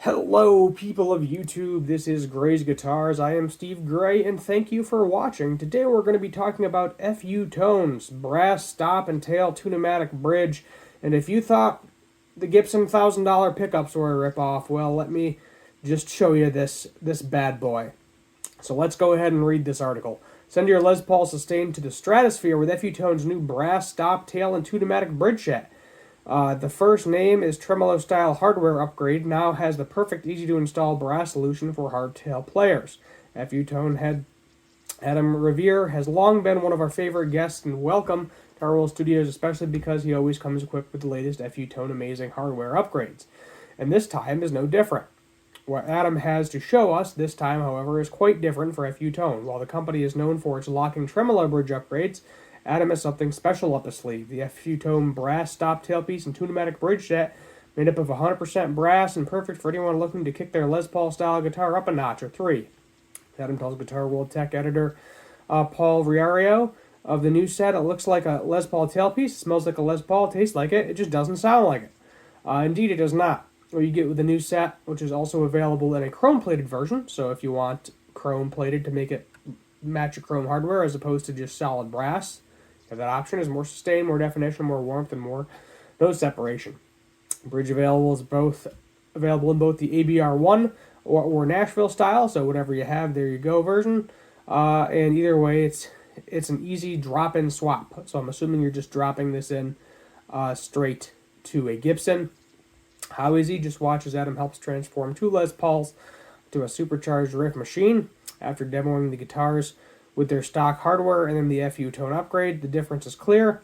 Hello, people of YouTube. This is Gray's Guitars. I am Steve Gray, and thank you for watching. Today we're going to be talking about FU Tones, brass stop and tail two-pneumatic bridge. And if you thought the Gibson $1,000 pickups were a ripoff, well, let me just show you this bad boy. So let's go ahead and read this article. Send your Les Paul Sustain to the stratosphere with FU Tones' new brass stop, tail, and two-pneumatic bridge set. The first name is tremolo-style hardware upgrade, now has the perfect, easy-to-install brass solution for hardtail players. FU Tone head Adam Revere has long been one of our favorite guests and welcome to our World Studios, especially because he always comes equipped with the latest FU Tone amazing hardware upgrades. And this time is no different. What Adam has to show us this time, however, is quite different for FU Tone. While the company is known for its locking tremolo bridge upgrades, Adam has something special up his sleeve. The FU Tone brass stop tailpiece and two-pneumatic bridge set, made up of 100% brass and perfect for anyone looking to kick their Les Paul style guitar up a notch or three. Adam tells Guitar World Tech editor Paul Riario of the new set, it looks like a Les Paul tailpiece, smells like a Les Paul, tastes like it just doesn't sound like it. Indeed, it does not. What you get with the new set, which is also available in a chrome-plated version, so if you want chrome-plated to make it match your chrome hardware as opposed to just solid brass, that option is more sustain, more definition, more warmth, and more nose separation. Bridge available is available in both the ABR1 or Nashville style, so whatever you have, there you go version. And either way, it's an easy drop-in swap. So I'm assuming you're just dropping this in straight to a Gibson. How easy? Just watch as Adam helps transform two Les Pauls to a supercharged riff machine after demoing the guitars with their stock hardware and then the FU Tone upgrade. The difference is clear.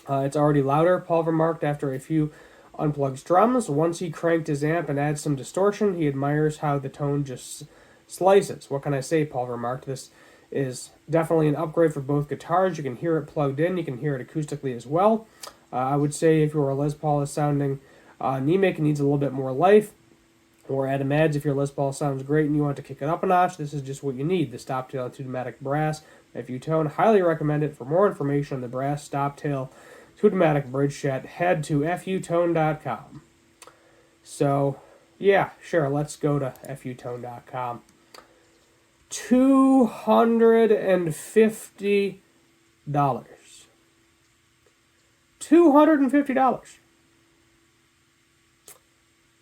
It's already louder, Paul remarked after a few unplugged strums. Once he cranked his amp and adds some distortion, he admires how the tone just slices. What can I say, Paul remarked. This is definitely an upgrade for both guitars. You can hear it plugged in. You can hear it acoustically as well. I would say if your Les Paul is sounding anemic and needs a little bit more life, or Adam adds, if your Les Paul sounds great and you want to kick it up a notch, this is just what you need. The stop tail two-pneumatic brass FU Tone. Highly recommend it. For more information on the brass stop tail two-pneumatic bridge set, head to futone.com. So, yeah, sure, let's go to futone.com. $250. $250.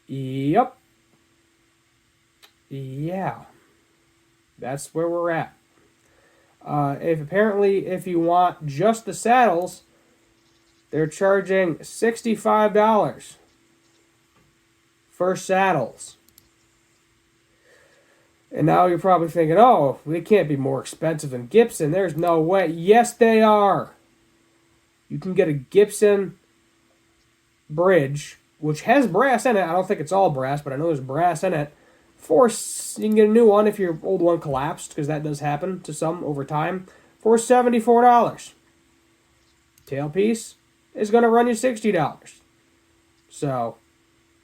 Yep. Yeah, that's where we're at. If you want just the saddles, they're charging $65 for saddles. And now you're probably thinking, oh, they can't be more expensive than Gibson. There's no way. Yes, they are. You can get a Gibson bridge, which has brass in it. I don't think it's all brass, but I know there's brass in it. You can get a new one if your old one collapsed, because that does happen to some over time, for $74. Tailpiece is going to run you $60. So,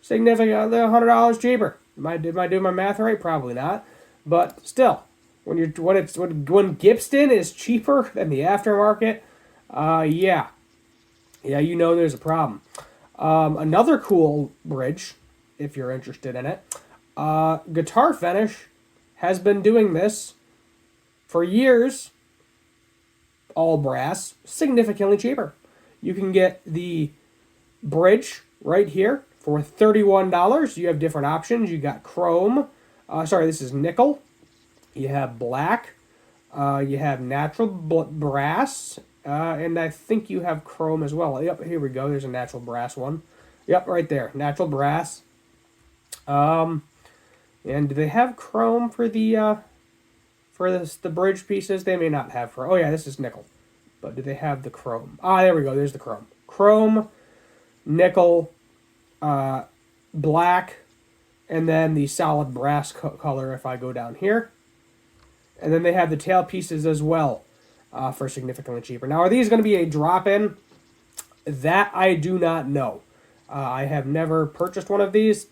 significantly $100 cheaper. Am I doing my math right? Probably not. But still, when Gibson is cheaper than the aftermarket, yeah, you know there's a problem. Another cool bridge, if you're interested in it. Guitar Finish has been doing this for years, all brass, significantly cheaper. You can get the bridge right here for $31. You have different options. You got chrome. This is nickel. You have black. You have natural brass. And I think you have chrome as well. Yep, here we go. There's a natural brass one. Yep, right there. Natural brass. And do they have chrome for the bridge pieces? They may not have chrome. Oh yeah, this is nickel. But do they have the chrome? There we go. There's the chrome. Chrome, nickel, black, and then the solid brass color if I go down here. And then they have the tail pieces as well for significantly cheaper. Now, are these going to be a drop-in? That I do not know. I have never purchased one of these.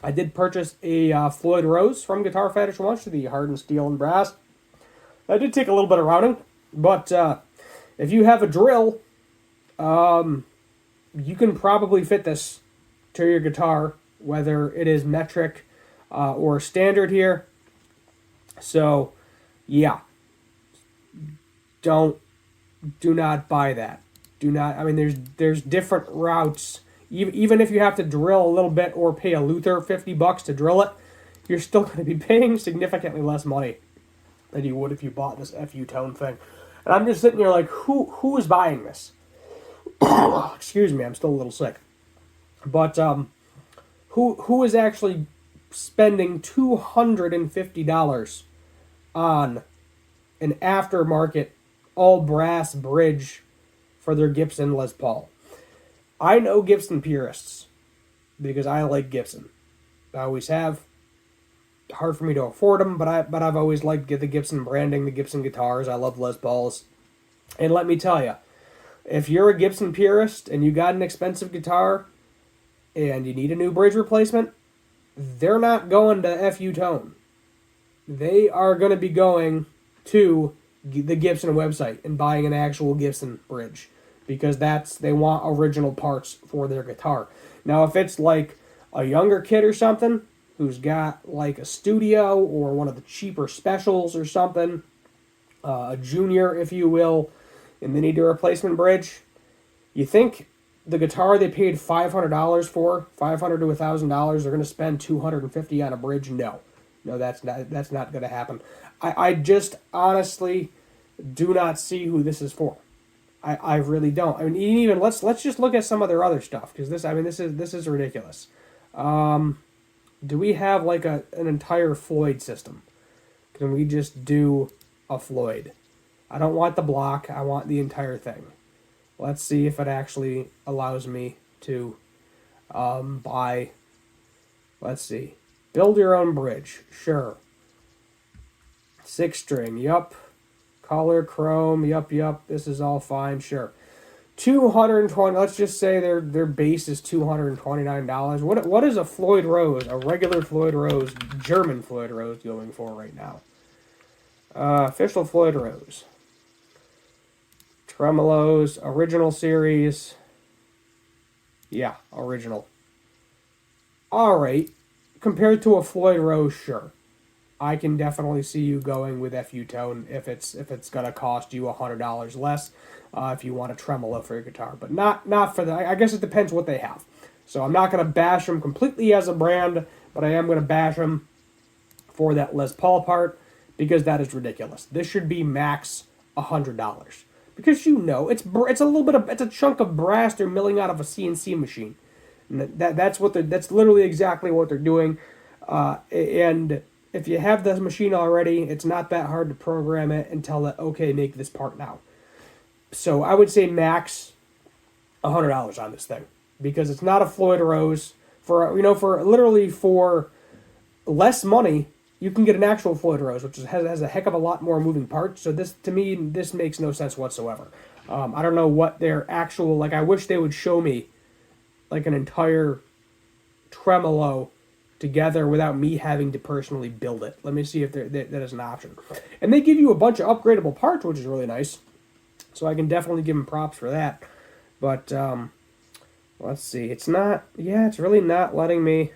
I did purchase a Floyd Rose from Guitar Fetish once, the hardened steel and brass. That did take a little bit of routing, but if you have a drill, you can probably fit this to your guitar whether it is metric or standard here. So, yeah, do not buy that. Do not. I mean, there's different routes. Even if you have to drill a little bit or pay a Luther $50 to drill it, you're still going to be paying significantly less money than you would if you bought this FU tone thing. And I'm just sitting here like, who is buying this? Excuse me, I'm still a little sick. But who is actually spending $250 on an aftermarket all brass bridge for their Gibson Les Paul? I know Gibson purists because I like Gibson. I always have. Hard for me to afford them, but I've always liked the Gibson branding, the Gibson guitars. I love Les Pauls. And let me tell you, if you're a Gibson purist and you got an expensive guitar and you need a new bridge replacement, they're not going to FU Tone. They are going to be going to the Gibson website and buying an actual Gibson bridge because they want original parts for their guitar. Now, if it's like a younger kid or something who's got like a studio or one of the cheaper specials or something, a junior, if you will, and they need a replacement bridge, you think the guitar they paid $500 for, $500 to $1,000, they're going to spend $250 on a bridge? No, that's not going to happen. I just honestly do not see who this is for. I really don't. I mean, even let's just look at some of their other stuff because this is ridiculous. Do we have like an entire Floyd system? Can we just do a Floyd? I don't want the block. I want the entire thing. Let's see if it actually allows me to buy. Let's see. Build your own bridge. Sure. 6-string. Yup. Color, chrome. Yup. This is all fine. Sure. 220. Let's just say their base is $229. What is a Floyd Rose, a regular Floyd Rose, German Floyd Rose going for right now? Official Floyd Rose. Tremolos, original series. Yeah, original. All right. Compared to a Floyd Rose, sure. I can definitely see you going with FU Tone if it's gonna cost you $100 less. If you want a tremolo for your guitar, but not for the. I guess it depends what they have. So I'm not gonna bash them completely as a brand, but I am gonna bash them for that Les Paul part because that is ridiculous. This should be max $100 because it's a little bit of it's a chunk of brass they're milling out of a CNC machine. And that's literally exactly what they're doing. And if you have this machine already, it's not that hard to program it and tell it, okay, make this part now. So I would say max $100 on this thing because it's not a Floyd Rose. For literally for less money, you can get an actual Floyd Rose, which has a heck of a lot more moving parts. So to me, this makes no sense whatsoever. I don't know what their actual I wish they would show me like an entire tremolo together without me having to personally build it. Let me see if that is an option. And they give you a bunch of upgradable parts, which is really nice. So I can definitely give them props for that. But let's see. It's really not letting me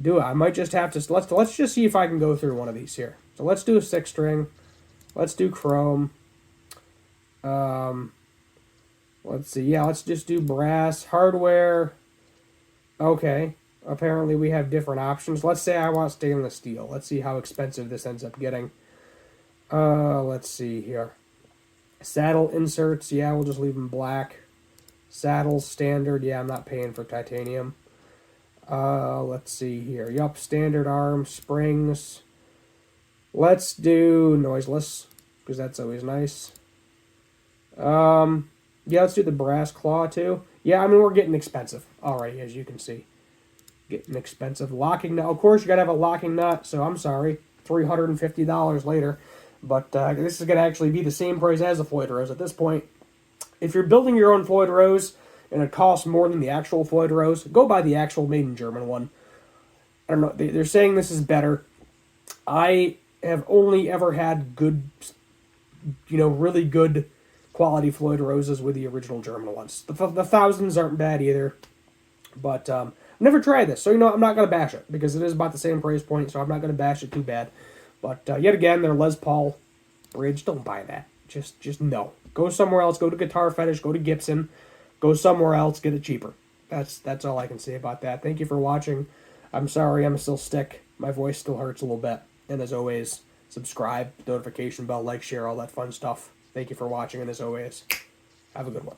do it. I might just have to let's just see if I can go through one of these here. So let's do a 6-string. Let's do chrome. Let's see. Yeah, let's just do brass hardware. Okay. Apparently we have different options. Let's say I want stainless steel. Let's see how expensive this ends up getting. Let's see here. Saddle inserts, yeah, we'll just leave them black. Saddles, standard, yeah, I'm not paying for titanium. Let's see here. Yup, standard arm, springs. Let's do noiseless, because that's always nice. Yeah, let's do the brass claw, too. Yeah, I mean, we're getting expensive already, as you can see. Getting expensive. Locking nut. Of course, you got to have a locking nut, so I'm sorry. $350 later. But this is going to actually be the same price as a Floyd Rose at this point. If you're building your own Floyd Rose and it costs more than the actual Floyd Rose, go buy the actual made in German one. I don't know. They're saying this is better. I have only ever had good, really good quality Floyd Roses with the original German ones. The thousands aren't bad either. But Never tried this, so you know I'm not gonna bash it because it is about the same price point, so I'm not gonna bash it too bad. But yet again, their Les Paul bridge, don't buy that. Just no. Go somewhere else. Go to Guitar Fetish. Go to Gibson. Go somewhere else. Get it cheaper. That's all I can say about that. Thank you for watching. I'm sorry I'm still sick. My voice still hurts a little bit. And as always, subscribe, notification bell, like, share, all that fun stuff. Thank you for watching, and as always, have a good one.